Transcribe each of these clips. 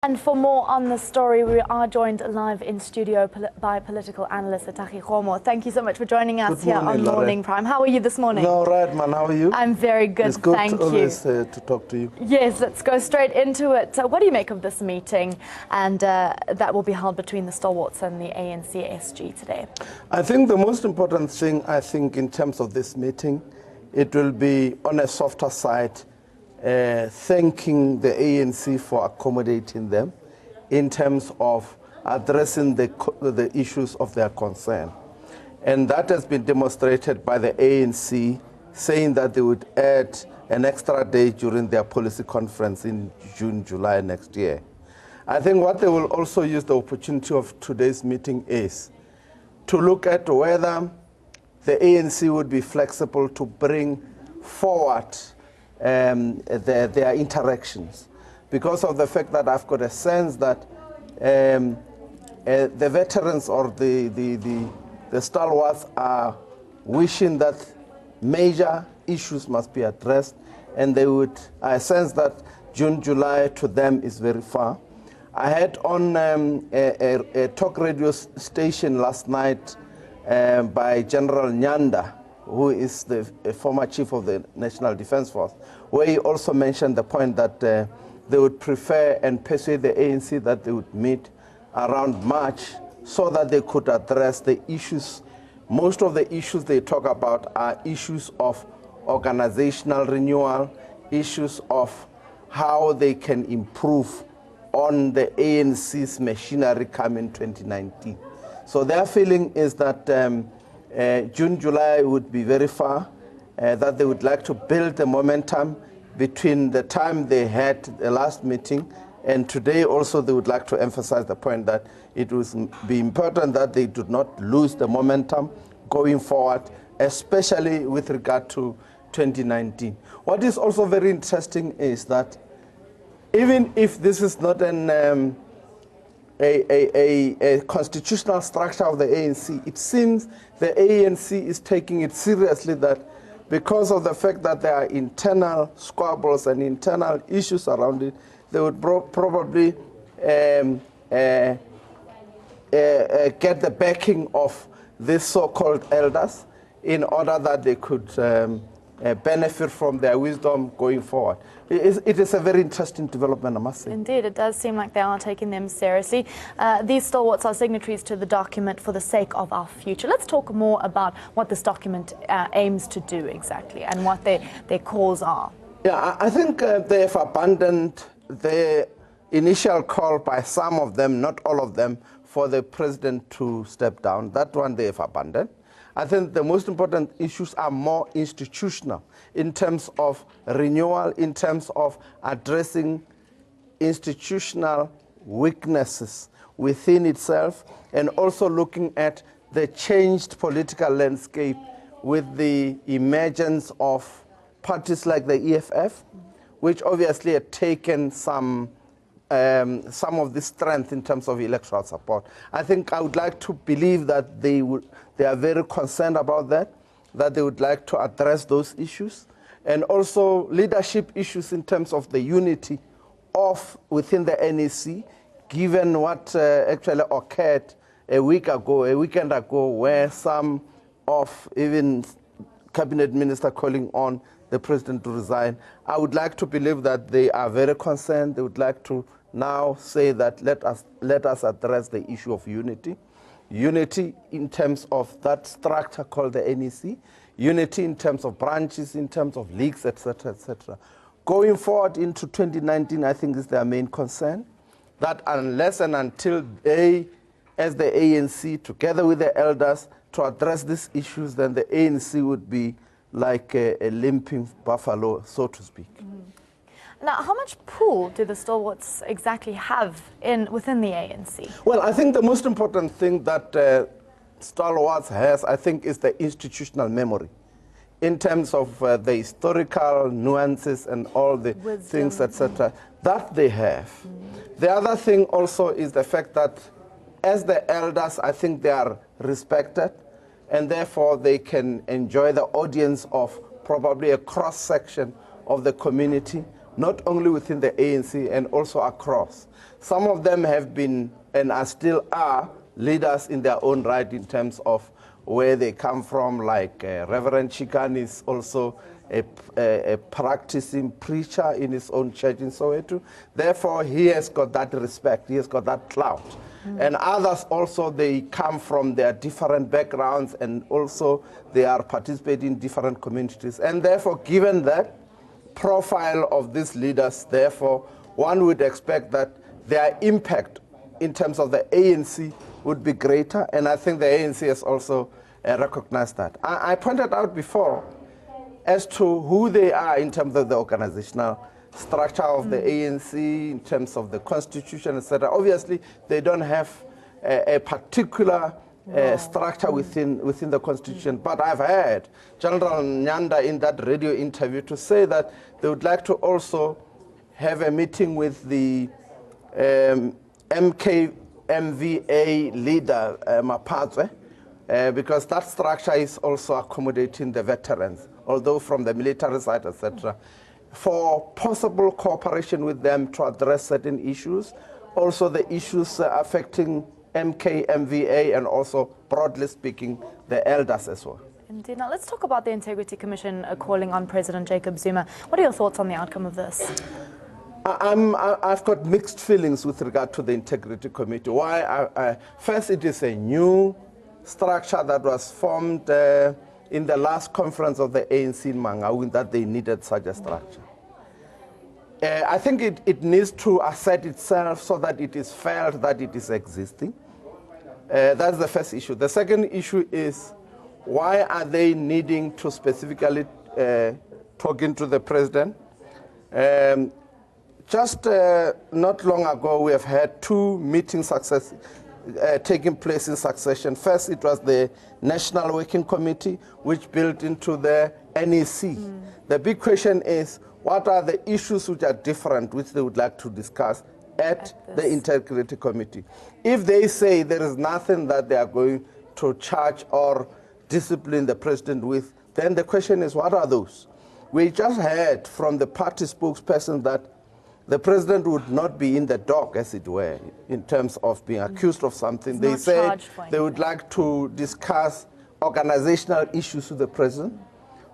And for more on the story, we are joined live in studio by political analyst Sethakgi Kgomo. Thank you so much for joining us here on Morning Prime. How are you this morning? All right, man. How are you? I'm very good, it's good thank always, you. to talk to you. Yes, let's go straight into it. So what do you make of this meeting and that will be held between the stalwarts and the ANC SG today? I think the most important thing, in terms of this meeting, it will be on a softer side, thanking the ANC for accommodating them in terms of addressing the issues of their concern. And that has been demonstrated by the ANC saying that they would add an extra day during their policy conference in June, July next year. I think what they will also use the opportunity of today's meeting is to look at whether the ANC would be flexible to bring forward their interactions, because of the fact that I've got a sense that the veterans or the stalwarts are wishing that major issues must be addressed, and I sense that June, July to them is very far. I had on a talk radio station last night by General Nyanda, who is the former chief of the National Defense Force, where he also mentioned the point that they would prefer and persuade the ANC that they would meet around March so that they could address the issues. Most of the issues they talk about are issues of organizational renewal, issues of how they can improve on the ANC's machinery coming 2019. So their feeling is that June, July would be very far, that they would like to build the momentum between the time they had the last meeting and today. Also, they would like to emphasize the point that it would be important that they do not lose the momentum going forward, especially with regard to 2019. What is also very interesting is that even if this is not a constitutional structure of the ANC, it seems the ANC is taking it seriously, that because of the fact that there are internal squabbles and internal issues around it, they would probably get the backing of these so-called elders in order that they could benefit from their wisdom going forward. It is a very interesting development, I must say. Indeed, it does seem like they are taking them seriously. These stalwarts are signatories to the document For the Sake of Our Future. Let's talk more about what this document aims to do exactly and what their calls are. Yeah, I think they have abandoned the initial call by some of them, not all of them, for the president to step down. That one they have abandoned. I think the most important issues are more institutional in terms of renewal, in terms of addressing institutional weaknesses within itself, and also looking at the changed political landscape with the emergence of parties like the EFF, which obviously had taken some of the strength in terms of electoral support. I think I would like to believe that they are very concerned about that they would like to address those issues, and also leadership issues in terms of the unity within the NEC, given what actually occurred a weekend ago, where some of even cabinet minister calling on the president to resign. I would like to believe that they are very concerned. They would like to now say that let us address the issue of unity. Unity in terms of that structure called the NEC, unity in terms of branches, in terms of leagues, etc., etc. Going forward into 2019, I think is their main concern, that unless and until they, as the ANC, together with the elders, to address these issues, then the ANC would be like a limping buffalo, so to speak. Now, how much pull do the stalwarts exactly have within the ANC? Well, I think the most important thing that stalwarts has, I think, is the institutional memory in terms of the historical nuances and all the things, etc., that they have. The other thing also is the fact that as the elders, I think they are respected, and therefore they can enjoy the audience of probably a cross-section of the community, not only within the ANC and also across. Some of them have been and are still are leaders in their own right in terms of where they come from, like Reverend Chikan is also a practicing preacher in his own church in Soweto. Therefore, he has got that respect, he has got that clout. And others also, they come from their different backgrounds and also they are participating in different communities. And therefore, given that profile of these leaders, therefore, one would expect that their impact in terms of the ANC would be greater, and I think the ANC has also recognized that. I pointed out before as to who they are in terms of the organizational structure of the ANC, in terms of the constitution, etc. Obviously, they don't have a particular structure within the constitution, but I've heard General Nyanda in that radio interview to say that they would like to also have a meeting with the MVA leader, Mapatwe, because that structure is also accommodating the veterans, although from the military side, etc., for possible cooperation with them to address certain issues, also the issues affecting MVA, and also, broadly speaking, the elders as well. Indeed. Now let's talk about the Integrity Commission calling on President Jacob Zuma. What are your thoughts on the outcome of this? I've got mixed feelings with regard to the Integrity Committee. Why? First, it is a new structure that was formed in the last conference of the ANC in Mangaung, that they needed such a structure. I think it needs to assert itself so that it is felt that it is existing. That's the first issue. The second issue is, why are they needing to specifically talking to the president? Just not long ago, we have had two meetings taking place in succession. First, it was the National Working Committee, which built into the NEC. The big question is, what are the issues which are different, which they would like to discuss at the Integrity Committee? If they say there is nothing that they are going to charge or discipline the president with, then the question is, what are those? We just heard from the party spokesperson that the president would not be in the dock, as it were, in terms of being accused of something. They said they would like to discuss organizational issues with the president.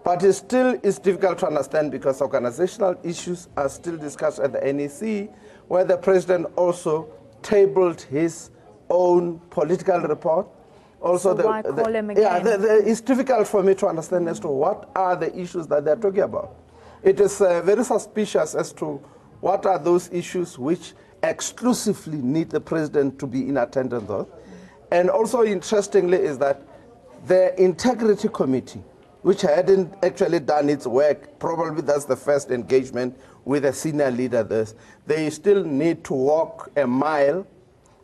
But it still is difficult to understand, because organizational issues are still discussed at the NEC, where the president also tabled his own political report. Also, so why call him again? It's difficult for me to understand as to what are the issues that they're talking about. It is very suspicious as to what are those issues which exclusively need the president to be in attendance of. And also, interestingly, is that the Integrity Committee, which hadn't actually done its work, probably that's the first engagement with a senior leader, they still need to walk a mile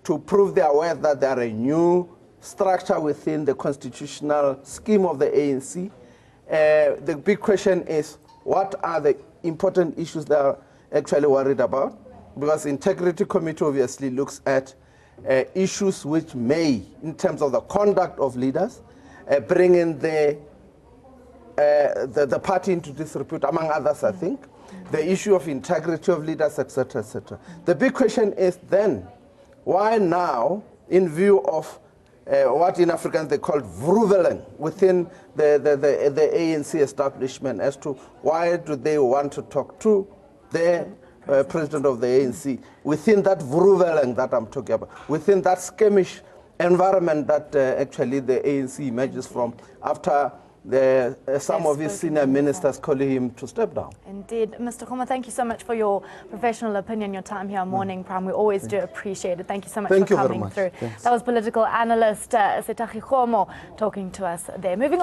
to prove their worth that they are a new structure within the constitutional scheme of the ANC. The big question is, what are the important issues they are actually worried about? Because the Integrity Committee obviously looks at issues which may, in terms of the conduct of leaders, bring in the party into disrepute, among others, I think. The issue of integrity of leaders, etc., etc. The big question is then, why now, in view of what in Afrikaans they call vroeveling within the ANC establishment, as to why do they want to talk to the president of the ANC within that vroeveling that I'm talking about, within that skirmish environment that actually the ANC emerges from after some of his senior ministers calling him to step down. Indeed. Mr. Kgomo, thank you so much for your professional opinion, your time here on Morning Prime. We always do appreciate it. Thank you so much for coming through. Thanks. That was political analyst Sethakgi Kgomo talking to us there. Moving on.